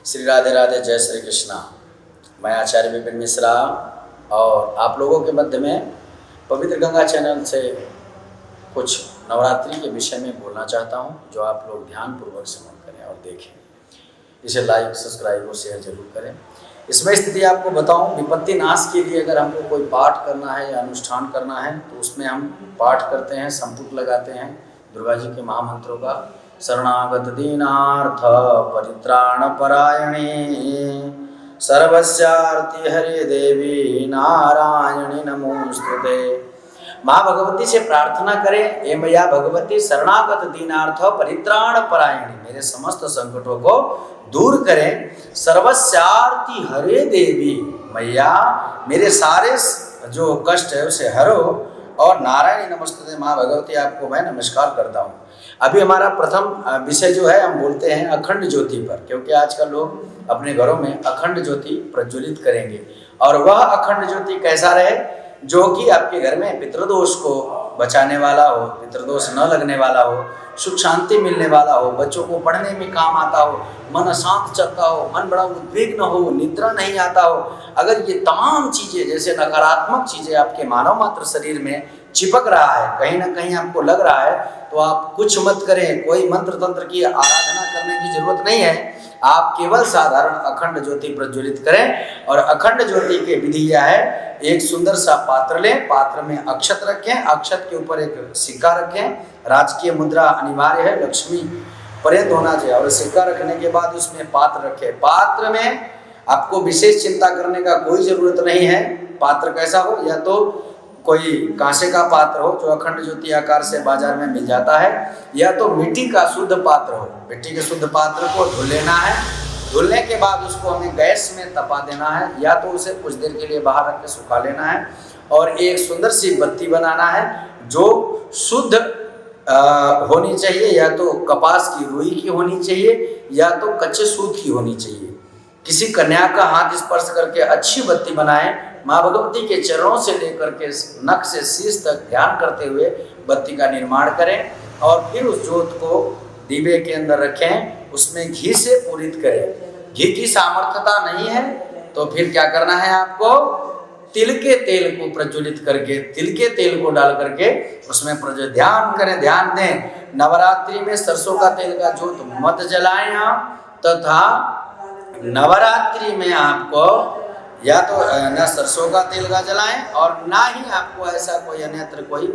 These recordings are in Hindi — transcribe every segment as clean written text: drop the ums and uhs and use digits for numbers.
श्री राधे राधे, जय श्री कृष्णा। मैं आचार्य विपिन मिश्रा और आप लोगों के मध्य में पवित्र गंगा चैनल से कुछ नवरात्रि के विषय में बोलना चाहता हूं, जो आप लोग ध्यानपूर्वक श्रवण करें और देखें। इसे लाइक, सब्सक्राइब और शेयर जरूर करें। इसमें स्थिति आपको बताऊं, विपत्ति नाश के लिए अगर हमको कोई पाठ करना है या अनुष्ठान करना है तो उसमें हम पाठ करते हैं, संपुट लगाते हैं दुर्गा जी के महामंत्रों का। शरणागत दीनार्थ परित्राण परायणे सर्वस्यार्ति हरे देवी नारायणी नमोस्तुते। माँ भगवती से प्रार्थना करें, हे मैया भगवती शरणागत दीनार्थ परित्राण परायणी, मेरे समस्त संकटों को दूर करें। सर्वस्यार्ति हरे देवी, मैया मेरे सारे जो कष्ट है उसे हरो। और नारायणी नमस्ते, माँ भगवती आपको मैं नमस्कार करता हूँ। अभी हमारा प्रथम विषय जो है हम बोलते हैं अखंड ज्योति पर, क्योंकि आजकल लोग अपने घरों में अखंड ज्योति प्रज्वलित करेंगे। और वह अखंड ज्योति कैसा रहे, जो कि आपके घर में पितृदोष को बचाने वाला हो, पितृदोष न लगने वाला हो, सुख शांति मिलने वाला हो, बच्चों को पढ़ने में काम आता हो, मन अशांत चलता हो, मन बड़ा उद्विग्न हो, निद्रा नहीं आता हो। अगर ये तमाम चीज़ें, जैसे नकारात्मक चीज़ें आपके मानव मात्र शरीर में चिपक रहा है, कहीं ना कहीं आपको लग रहा है, तो आप कुछ मत करें। कोई मंत्र तंत्र की आराधना करने की जरूरत नहीं है। आप केवल साधारण अखंड ज्योति प्रज्वलित करें। और अखंड ज्योति के विधि यह है, एक सुंदर सा पात्र लें, पात्र में अक्षत रखें, अक्षत के ऊपर एक सिक्का रखें। राजकीय मुद्रा अनिवार्य है, लक्ष्मी पर्यंत होना चाहिए। और सिक्का रखने के बाद उसमें पात्र रखें। पात्र में आपको विशेष चिंता करने का कोई जरूरत नहीं है। पात्र कैसा हो, या तो कोई कांसे का पात्र हो जो अखंड ज्योति आकार से बाजार में मिल जाता है, या तो मिट्टी का शुद्ध पात्र हो। मिट्टी के शुद्ध पात्र को धुल लेना है। धुलने के बाद उसको हमें गैस में तपा देना है, या तो उसे कुछ देर के लिए बाहर रख के सुखा लेना है। और एक सुंदर सी बत्ती बनाना है जो शुद्ध होनी चाहिए, या तो कपास की रुई की होनी चाहिए, या तो कच्चे सूत की होनी चाहिए। किसी कन्या का हाथ स्पर्श करके अच्छी बत्ती बनाएं। माँ भगवती के चरणों से लेकर के नख से शीश तक ध्यान करते हुए बत्ती का निर्माण करें। और फिर उस ज्योत को दीवे के अंदर रखें, उसमें घी से पूरित करें। घी की सामर्थ्यता नहीं है तो फिर क्या करना है आपको, तिल के तेल को प्रज्वलित करके, तिल के तेल को डाल करके उसमें ध्यान करें, ध्यान दें। नवरात्रि में सरसों का तेल का ज्योत मत जलाएं आप, तथा नवरात्रि में आपको या तो न सरसों का तेल का जलाएं और ना ही आपको ऐसा कोई अन्यत्र कोई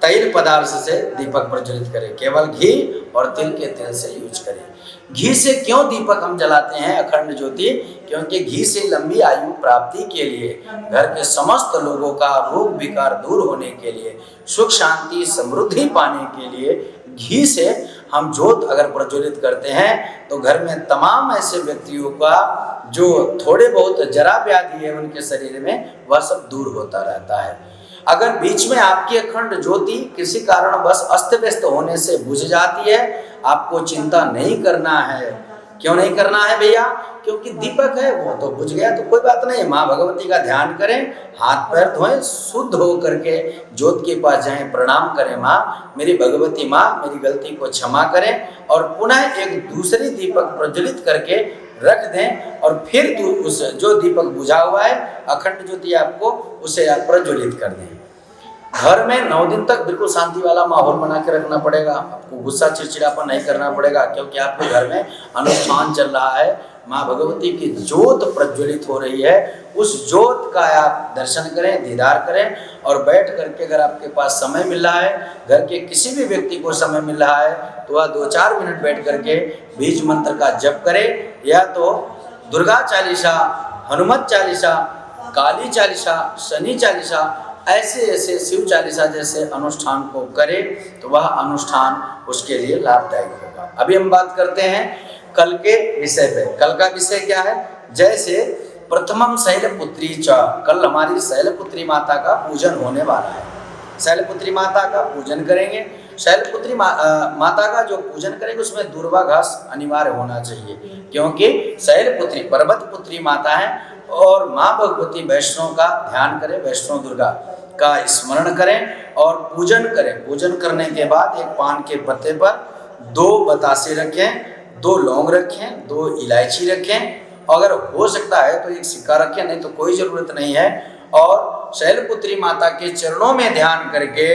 तैल पदार्थ से दीपक प्रज्वलित करें। केवल घी और तिल के तेल से यूज करें। घी से क्यों दीपक हम जलाते हैं अखंड ज्योति, क्योंकि घी से लंबी आयु प्राप्ति के लिए, घर के समस्त लोगों का रोग विकार दूर होने के लिए, सुख शांति समृद्धि पाने के लिए घी से हम ज्योत अगर प्रज्वलित करते हैं तो घर में तमाम ऐसे व्यक्तियों का जो थोड़े बहुत जरा व्याधि है उनके शरीर में, वह सब दूर होता रहता है। अगर बीच में आपकी अखंड ज्योति किसी कारणवश अस्त व्यस्त होने से बुझ जाती है, आपको चिंता नहीं करना है। क्यों नहीं करना है भैया, क्योंकि दीपक है, वो तो बुझ गया तो कोई बात नहीं। माँ भगवती का ध्यान करें, हाथ पैर धोएं, शुद्ध हो करके ज्योत के पास जाएं, प्रणाम करें, माँ मेरी भगवती, माँ मेरी गलती को क्षमा करें। और पुनः एक दूसरी दीपक प्रज्वलित करके रख दें। और फिर उस जो दीपक बुझा हुआ है अखंड ज्योति आपको, उसे आप प्रज्वलित कर दें। घर में 9 दिन तक बिल्कुल शांति वाला माहौल बना के रखना पड़ेगा। आपको गुस्सा चिड़चिड़ापन नहीं करना पड़ेगा, क्योंकि आपके घर में अनुष्ठान चल रहा है, माँ भगवती की ज्योत प्रज्वलित हो रही है। उस ज्योत का आप दर्शन करें, दीदार करें। और बैठ करके अगर आपके पास समय मिल रहा है, घर के किसी भी व्यक्ति को समय मिल रहा है, तो वह 2-4 मिनट बैठ करके बीज मंत्र का जप करें, या तो दुर्गा चालीसा, हनुमत चालीसा, काली चालीसा, शनि चालीसा, ऐसे ऐसे शिव चालीसा जैसे अनुष्ठान को करे तो वह अनुष्ठान उसके लिए लाभदायक होगा। अभी हम बात करते हैं कल के विषय पे। कल का विषय क्या है, जैसे प्रथमम शैलपुत्री च, कल हमारी शैलपुत्री माता का पूजन होने वाला है। शैलपुत्री माता का पूजन करेंगे। शैलपुत्री माता का जो पूजन करेंगे उसमें दूर्वा घास अनिवार्य होना चाहिए, क्योंकि शैलपुत्री पर्वत पुत्री माता है। और माँ भगवती वैष्णव का ध्यान करें, वैष्णव दुर्गा का स्मरण करें और पूजन करें। पूजन करने के बाद एक पान के पत्ते पर 2 बतासे रखें, 2 लौंग रखें, 2 इलायची रखें, अगर हो सकता है तो 1 सिक्का रखें, नहीं तो कोई ज़रूरत नहीं है। और शैलपुत्री माता के चरणों में ध्यान करके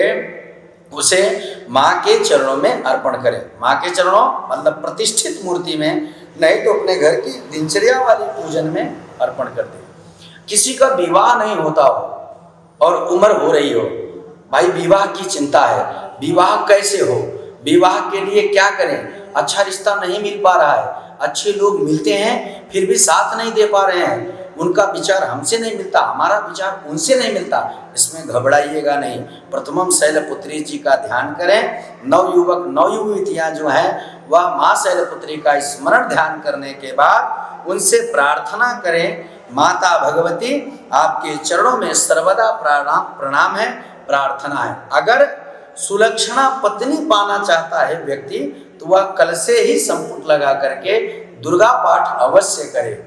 उसे माँ के चरणों में अर्पण करें। माँ के चरणों मतलब प्रतिष्ठित मूर्ति में, नहीं तो अपने घर की दिनचर्या वाली पूजन में अर्पण कर दें। किसी का विवाह नहीं होता हो और उम्र हो रही हो, भाई विवाह की चिंता है, विवाह कैसे हो, विवाह के लिए क्या करें, अच्छा रिश्ता नहीं मिल पा रहा है, अच्छे लोग मिलते हैं फिर भी साथ नहीं दे पा रहे हैं, उनका विचार हमसे नहीं मिलता, हमारा विचार उनसे नहीं मिलता, इसमें घबराइएगा नहीं। प्रथमम शैलपुत्री जी का ध्यान करें। नवयुवक नवयुवतियाँ जो हैं वह माँ शैलपुत्री का स्मरण ध्यान करने के बाद उनसे प्रार्थना करें, माता भगवती आपके चरणों में सर्वदा प्रणाम है, प्रार्थना है। अगर सुलक्षणा पत्नी पाना चाहता है व्यक्ति तो वह कल से ही संपुट लगा करके दुर्गा पाठ अवश्य करे।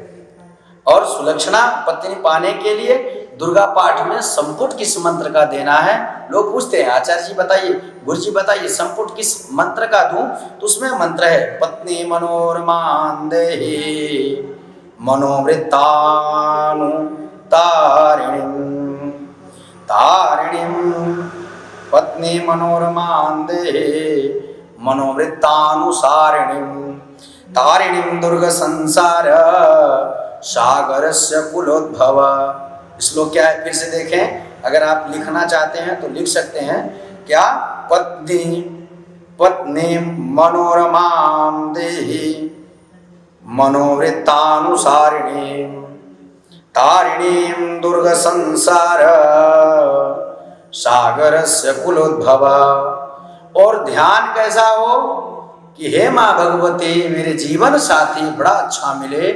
और सुलक्षणा पत्नी पाने के लिए दुर्गा पाठ में संपुट किस मंत्र का देना है, लोग पूछते हैं आचार्य जी बताइए, गुरु जी बताइए संपुट किस मंत्र का दूं, तो उसमें मंत्र है पत्नी मनोरमां देहि मनोवृत्तानु तारिणीं तारिणीं पत्नी मनोरमां देहि मनोवृत्तानुसारिणीं तारिणीं दुर्ग संसार सागरस्य कुलोद्भव। श्लोक क्या है फिर से देखें, अगर आप लिखना चाहते हैं तो लिख सकते हैं क्या, पत्नी पत्नी मनोरमां देहि मनोवृत्तानुसारिणीं तारिणीं दुर्ग संसार सागरस्य कुलोद्भव। और ध्यान कैसा हो कि हे माँ भगवती मेरे जीवन साथी बड़ा अच्छा मिले,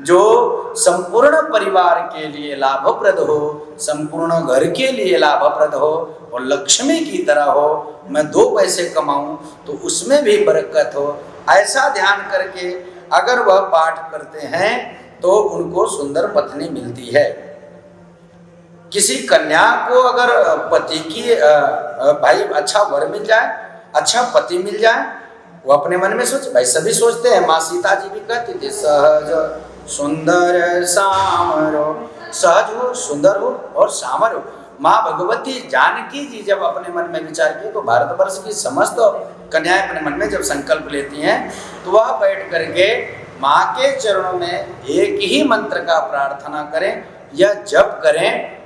जो संपूर्ण परिवार के लिए लाभप्रद हो, संपूर्ण घर के लिए लाभप्रद हो और लक्ष्मी की तरह हो, मैं 2 पैसे कमाऊं तो उसमें भी बरकत हो, ऐसा ध्यान करके अगर वह पाठ करते हैं तो उनको सुंदर पत्नी मिलती है। किसी कन्या को अगर पति की भाई अच्छा वर मिल जाए, अच्छा पति मिल जाए, वो अपने मन में सोचे, भाई सभी सोचते हैं, माँ सीता जी भी कहती थी सहज सुंदर सामरो, सहज हो, सुंदर हो और सामर हो। माँ भगवती जानकी जी जब अपने मन में विचार की तो भारतवर्ष की समस्त कन्याएं अपने मन में जब संकल्प लेती हैं तो वह बैठ करके माँ के चरणों में एक ही मंत्र का प्रार्थना करें या जप करें।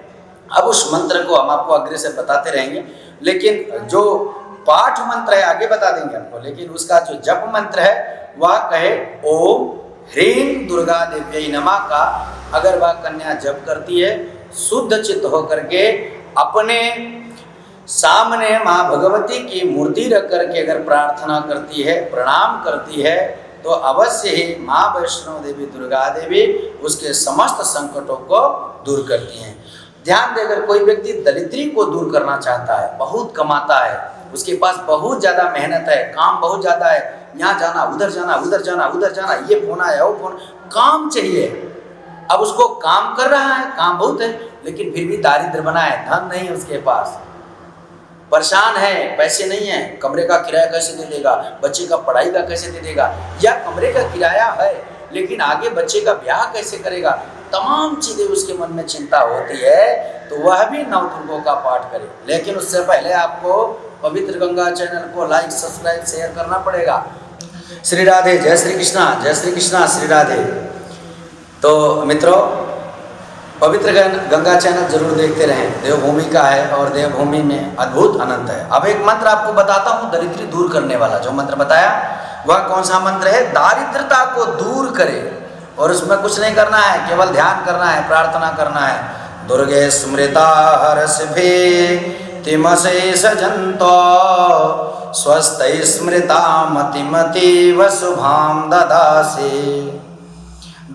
अब उस मंत्र को हम आपको आगे से बताते रहेंगे, लेकिन जो पाठ मंत्र है आगे बता देंगे आपको, लेकिन उसका जो जप मंत्र है वह कहे ओम ह्रीं दुर्गा देव्यै नमः का अगर वह कन्या जप करती है, शुद्ध चित्त होकर के अपने सामने माँ भगवती की मूर्ति रख करके अगर प्रार्थना करती है, प्रणाम करती है, तो अवश्य ही माँ वैष्णो देवी दुर्गा देवी उसके समस्त संकटों को दूर करती हैं। ध्यान देकर कोई व्यक्ति दरिद्री को दूर करना चाहता है, बहुत कमाता है, उसके पास बहुत ज़्यादा मेहनत है, काम बहुत ज़्यादा है, यहाँ जाना उधर जाना उधर जाना उधर जाना, ये फोन आया वो फोन, काम चाहिए। अब उसको काम कर रहा है, काम बहुत है, लेकिन फिर भी दारिद्र बना है, धन नहीं है उसके पास, परेशान है, पैसे नहीं है, कमरे का किराया कैसे दे देगा, बच्चे का पढ़ाई का कैसे दे देगा, या कमरे का किराया है लेकिन आगे बच्चे का ब्याह कैसे करेगा, तमाम चीज़ें उसके मन में चिंता होती है, तो वह भी नवदुर्गों का पाठ करे। लेकिन उससे पहले आपको पवित्र गंगा चैनल को लाइक सब्सक्राइब शेयर करना पड़ेगा। श्री राधे, जय श्री कृष्णा, श्री राधे। तो मित्रों, पवित्र गंगा चैनल जरूर देखते रहें, देवभूमि का है और देवभूमि में अद्भुत अनंत है। अब एक मंत्र आपको बताता हूँ दरिद्री दूर करने वाला। जो मंत्र बताया वह कौन सा मंत्र है, दारिद्रता को दूर करे, और उसमें कुछ नहीं करना है, केवल ध्यान करना है, प्रार्थना करना है। दुर्गे स्मृता हर्षभे तिमशेष जंतो स्वस्थ स्मृता मतिमति वसुभाम ददासे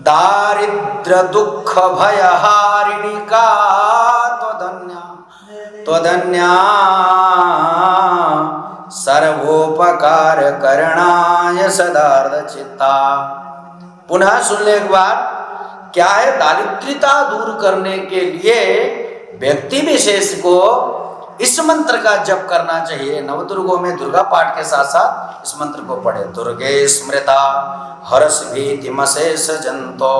दारिद्र दुख भयहारिणी का त्वदन्या सर्वोपकार करणाय सदार्थ चित्ता। पुनः सुन ले एक बार, क्या है, दारिद्रता दूर करने के लिए व्यक्ति विशेष को इस मंत्र का जप करना चाहिए। नवदुर्गों में दुर्गा पाठ के साथ साथ इस मंत्र को पढ़े। दुर्गे स्मृता हर्ष भीतिमशेष जंतो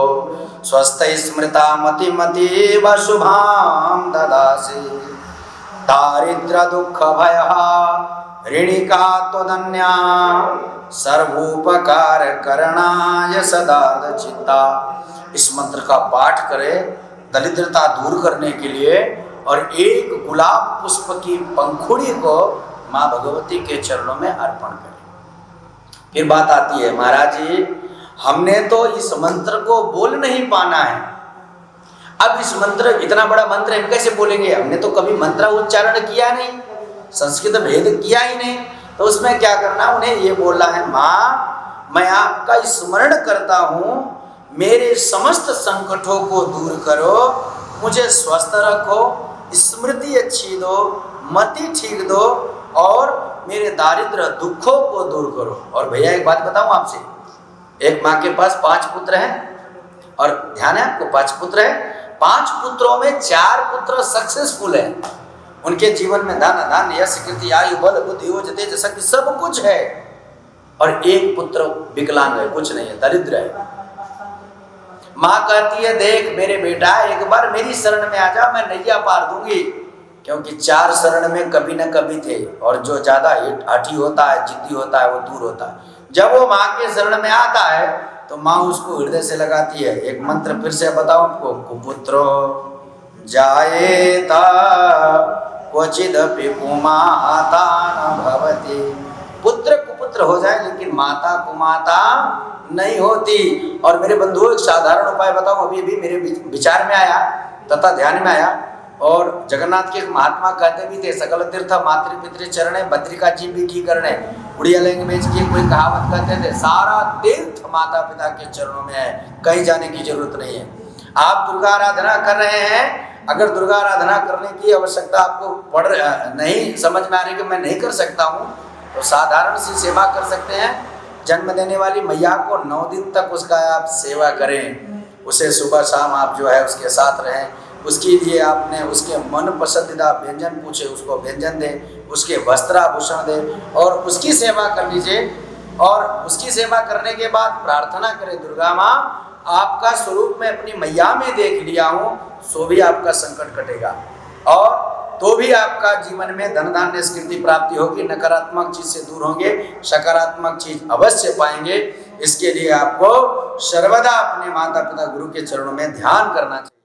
स्वस्थ स्मृता मति मति व शुभाम ददासी दारिद्र दुख भय ऋणिका त्वदन्या सर्वोपकार करणाय सदार्थ चित्ता। इस मंत्र का पाठ करें दरिद्रता दूर करने के लिए, और एक गुलाब पुष्प की पंखुड़ी को माँ भगवती के चरणों में अर्पण करें। फिर बात आती है, महाराज जी हमने तो इस मंत्र को बोल नहीं पाना है। अब इस मंत्र, इतना बड़ा मंत्र हम कैसे बोलेंगे? हमने तो कभी मंत्र उच्चारण किया नहीं, संस्कृत भेद किया ही नहीं। तो उसमें क्या करना, उन्हें ये बोलना है, माँ मैं आपका स्मरण करता हूँ, मेरे समस्त संकटों को दूर करो, मुझे स्वस्थ रखो, स्मृति अच्छी दो, मति ठीक दो, और मेरे दारिद्र दुखों को दूर करो। और भैया एक बात बताऊं आपसे, एक माँ के पास 5 पुत्र हैं, और ध्यान है आपको 5 पुत्र हैं, 5 पुत्रों में 4 पुत्र सक्सेसफुल हैं। उनके जीवन में धन धान्य यश कीर्ति आयु बल बुद्धि ओज शक्ति सब कुछ है, और एक पुत्र विकलांग है, कुछ नहीं है, दरिद्र है। माँ कहती है देख मेरे बेटा एक बार मेरी शरण में आ जा, मैं नैया पार दूंगी। क्योंकि 4 शरण में कभी न कभी थे, और जो ज्यादा हठी होता है, जिद्दी होता है, वो दूर होता है। जब वो माँ के शरण में आता है तो माँ उसको हृदय से लगाती है। एक मंत्र फिर से बताओ आपको, कुपुत्रो जायेता क्वचिदपि कुमाता न भवति। पुत्र कुपुत्र हो जाए लेकिन माता कुमाता नहीं होती। और मेरे बंधुओं एक साधारण उपाय बताऊं, अभी अभी मेरे विचार में आया तथा ध्यान में आया। और जगन्नाथ के एक महात्मा कहते भी थे, सकल तीर्थ मातृ पितृ चरणे भद्रिका जी भी की करने। उड़िया लैंग्वेज की कोई कहावत कहते थे, सारा तीर्थ माता पिता के चरणों में है, कहीं जाने की जरूरत नहीं है। आप दुर्गा आराधना कर रहे हैं, अगर दुर्गा आराधना करने की आवश्यकता आपको नहीं समझ में आ रही कि मैं नहीं कर सकता हूँ, तो साधारण सी सेवा कर सकते हैं। जन्म देने वाली मैया को 9 दिन तक उसका आप सेवा करें, उसे सुबह शाम आप जो है उसके साथ रहें, उसके लिए आपने उसके मन पसंदीदा व्यंजन पूछे, उसको व्यंजन दें, उसके वस्त्राभूषण दें, और उसकी सेवा कर लीजिए। और उसकी सेवा करने के बाद प्रार्थना करें, दुर्गा माँ आपका स्वरूप मैं अपनी मैया में देख लिया हूँ, सो भी आपका संकट कटेगा, और तो भी आपका जीवन में धन धान्य कीर्ति प्राप्ति होगी, नकारात्मक चीज से दूर होंगे, सकारात्मक चीज अवश्य पाएंगे। इसके लिए आपको सर्वदा अपने माता पिता गुरु के चरणों में ध्यान करना चाहिए।